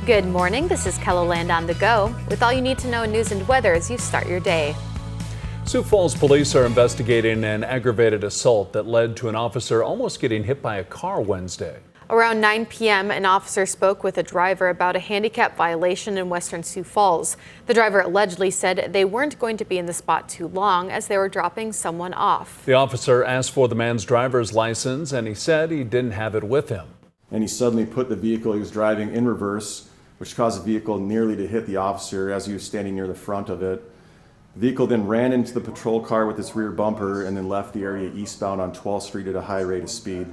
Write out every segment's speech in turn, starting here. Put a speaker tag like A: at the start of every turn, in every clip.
A: Good morning, this is KELOLAND on the go, with all you need to know in news and weather as you start your day.
B: Sioux Falls police are investigating an aggravated assault that led to an officer almost getting hit by a car Wednesday.
A: Around 9 p.m., an officer spoke with a driver about a handicap violation in western Sioux Falls. The driver allegedly said they weren't going to be in the spot too long as they were dropping someone off.
B: The officer asked for the man's driver's license and he said he didn't have it with him.
C: And he suddenly put the vehicle he was driving in reverse, which caused the vehicle nearly to hit the officer as he was standing near the front of it. The vehicle then ran into the patrol car with its rear bumper and then left the area eastbound on 12th Street at a high rate of speed.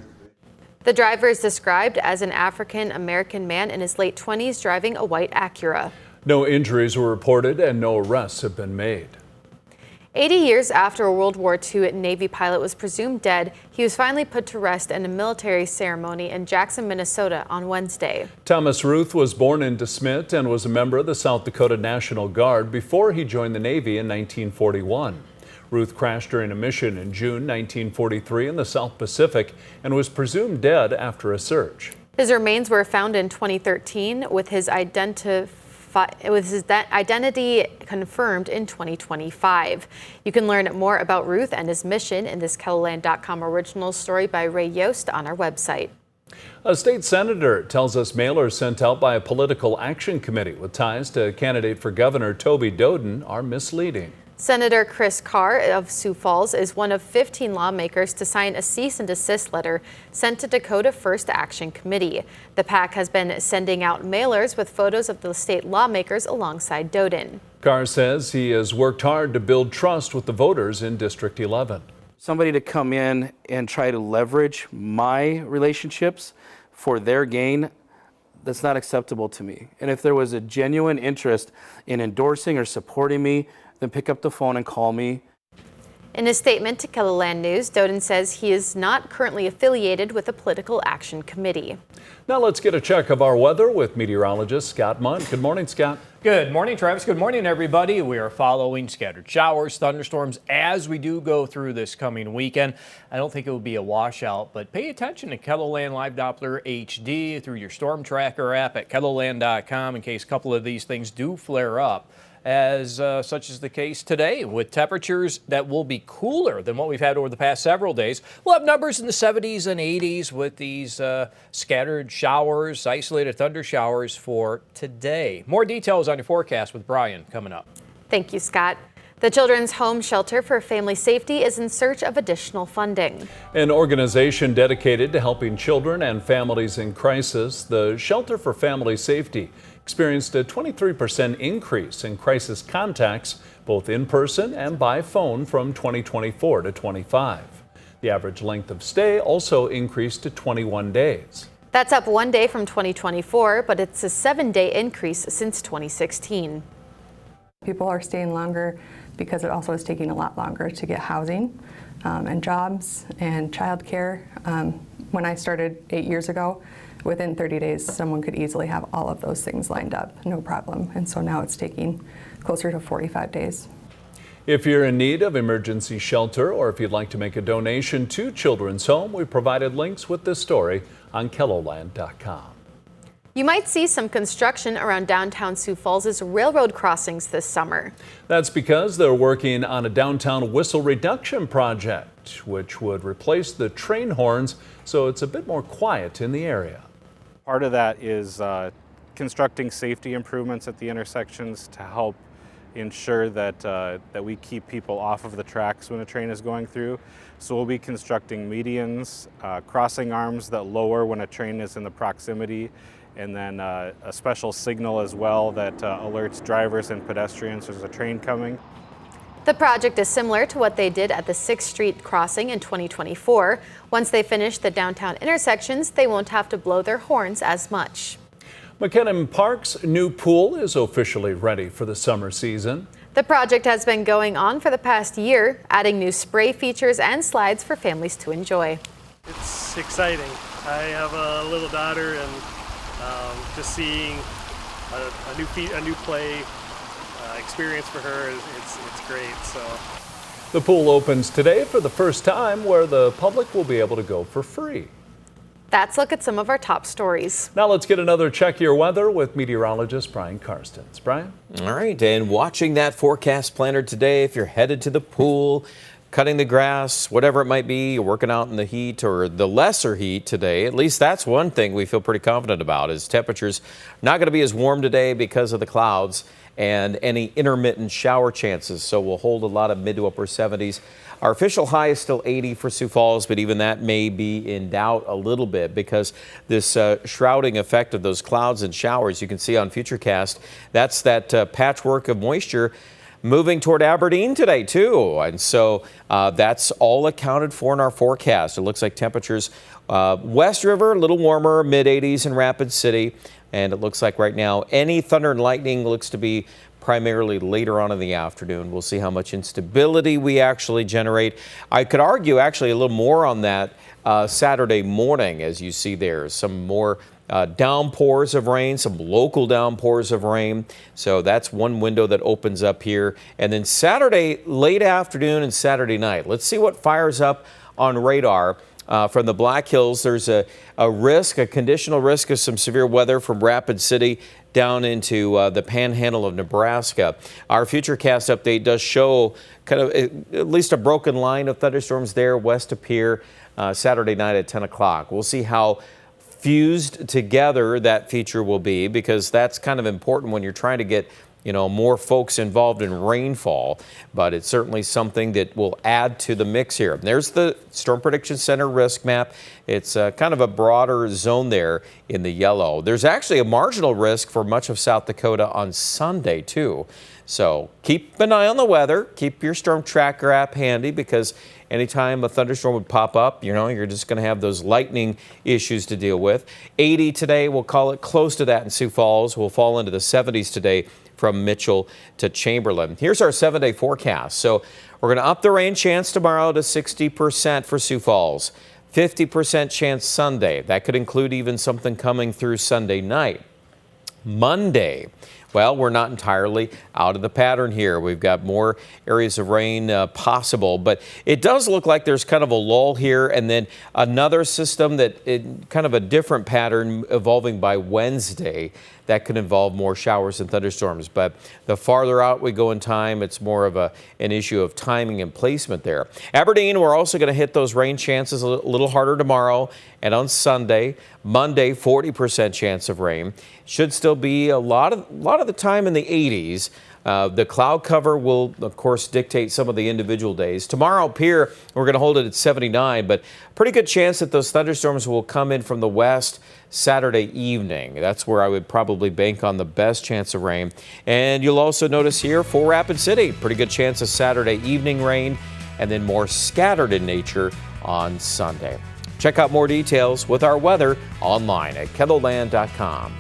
A: The driver is described as an African-American man in his late 20s driving a white Acura.
B: No injuries were reported and no arrests have been made.
A: 80 years after a World War II Navy pilot was presumed dead, he was finally put to rest in a military ceremony in Jackson, Minnesota on Wednesday.
B: Thomas Ruth was born in DeSmet and was a member of the South Dakota National Guard before he joined the Navy in 1941. Ruth crashed during a mission in June 1943 in the South Pacific and was presumed dead after a search.
A: His remains were found in 2013 with his identity confirmed in 2025. You can learn more about Ruth and his mission in this KELOLAND.com original story by Ray Yost on our website.
B: A state senator tells us mailers sent out by a political action committee with ties to candidate for governor Toby Doden are misleading.
A: Senator Chris Carr of Sioux Falls is one of 15 lawmakers to sign a cease and desist letter sent to Dakota First Action Committee. The PAC has been sending out mailers with photos of the state lawmakers alongside Doden.
B: Carr says he has worked hard to build trust with the voters in District 11.
D: Somebody to come in and try to leverage my relationships for their gain, that's not acceptable to me. And if there was a genuine interest in endorsing or supporting me, then pick up the phone and call me.
A: In a statement to KELOLAND News, Doden says he is not currently affiliated with a political action committee.
B: Now let's get a check of our weather with meteorologist Scott Munn. Good morning, Scott.
E: Good morning, Travis. Good morning, everybody. We are following scattered showers, thunderstorms as we do go through this coming weekend. I don't think it will be a washout, but pay attention to KELOLAND Live Doppler HD through your Storm Tracker app at KELOLAND.com in case a couple of these things do flare up. As such is the case today, with temperatures that will be cooler than what we've had over the past several days. We'll have numbers in the 70s and 80s with these scattered showers, isolated thunder showers for today. More details on your forecast with Brian coming up.
A: Thank you, Scott. The Children's Home Shelter for Family Safety is in search of additional funding.
B: An organization dedicated to helping children and families in crisis, the Shelter for Family Safety experienced a 23% increase in crisis contacts, both in person and by phone from 2024 to 25. The average length of stay also increased to 21 days.
A: That's up 1 day from 2024, but it's a 7-day increase since 2016.
F: People are staying longer because it also is taking a lot longer to get housing and jobs and childcare. When I started 8 years ago, within 30 days, someone could easily have all of those things lined up, no problem. And so now it's taking closer to 45 days.
B: If you're in need of emergency shelter or if you'd like to make a donation to Children's Home, we provided links with this story on KELOLAND.com.
A: You might see some construction around downtown Sioux Falls' railroad crossings this summer.
B: That's because they're working on a downtown whistle reduction project, which would replace the train horns so it's a bit more quiet in the area.
G: Part of that is constructing safety improvements at the intersections to help ensure that, that we keep people off of the tracks when a train is going through. So we'll be constructing medians, crossing arms that lower when a train is in the proximity, and then a special signal as well that alerts drivers and pedestrians there's a train coming.
A: The project is similar to what they did at the 6th Street crossing in 2024. Once they finish the downtown intersections, they won't have to blow their horns as much.
B: McKinnon Park's new pool is officially ready for the summer season.
A: The project has been going on for the past year, adding new spray features and slides for families to enjoy.
H: It's exciting. I have a little daughter, and just seeing a new play experience for her, it's great. So
B: the pool opens today for the first time, where the public will be able to go for free.
A: That's a look at some of our top stories.
B: Now let's get another check of your weather with meteorologist Brian Karstens. Brian?
I: All right, and watching that forecast planner today, if you're headed to the pool, cutting the grass, whatever it might be, you're working out in the heat or the lesser heat today, at least that's one thing we feel pretty confident about is temperatures not going to be as warm today because of the clouds and any intermittent shower chances. So we'll hold a lot of mid to upper 70s. Our official high is still 80 for Sioux Falls, but even that may be in doubt a little bit because this shrouding effect of those clouds and showers you can see on Futurecast, that's that patchwork of moisture moving toward Aberdeen today, too. And so that's all accounted for in our forecast. It looks like temperatures West River, a little warmer, mid-80s in Rapid City. And it looks like right now any thunder and lightning looks to be primarily later on in the afternoon. We'll see how much instability we actually generate. I could argue actually a little more on that Saturday morning, as you see there. Some more downpours of rain, some local downpours of rain. So that's one window that opens up here. And then Saturday, late afternoon and Saturday night. Let's see what fires up on radar. From the Black Hills, there's a risk, a conditional risk of some severe weather from Rapid City down into the panhandle of Nebraska. Our Futurecast update does show kind of at least a broken line of thunderstorms there west of Pier Saturday night at 10 o'clock. We'll see how fused together that feature will be because that's kind of important when you're trying to get more folks involved in rainfall, but it's certainly something that will add to the mix here. There's the Storm Prediction Center risk map. It's kind of a broader zone there in the yellow. There's actually a marginal risk for much of South Dakota on Sunday, too. So keep an eye on the weather. Keep your Storm Tracker app handy because anytime a thunderstorm would pop up, you're just going to have those lightning issues to deal with. 80 today, we'll call it close to that in Sioux Falls. We'll fall into the 70s today from Mitchell to Chamberlain. Here's our 7-day forecast. So we're going to up the rain chance tomorrow to 60% for Sioux Falls, 50% chance Sunday. That could include even something coming through Sunday night. Monday, well, we're not entirely out of the pattern here. We've got more areas of rain possible, but it does look like there's kind of a lull here and then another system kind of a different pattern evolving by Wednesday that could involve more showers and thunderstorms. But the farther out we go in time, it's more of an issue of timing and placement there. Aberdeen, we're also going to hit those rain chances a little harder tomorrow and on Sunday. Monday, 40% chance of rain. Should still be a lot of the time in the 80s. The cloud cover will, of course, dictate some of the individual days. Tomorrow up here, we're going to hold it at 79, but pretty good chance that those thunderstorms will come in from the west Saturday evening. That's where I would probably bank on the best chance of rain. And you'll also notice here for Rapid City, pretty good chance of Saturday evening rain and then more scattered in nature on Sunday. Check out more details with our weather online at KENDLELAND.com.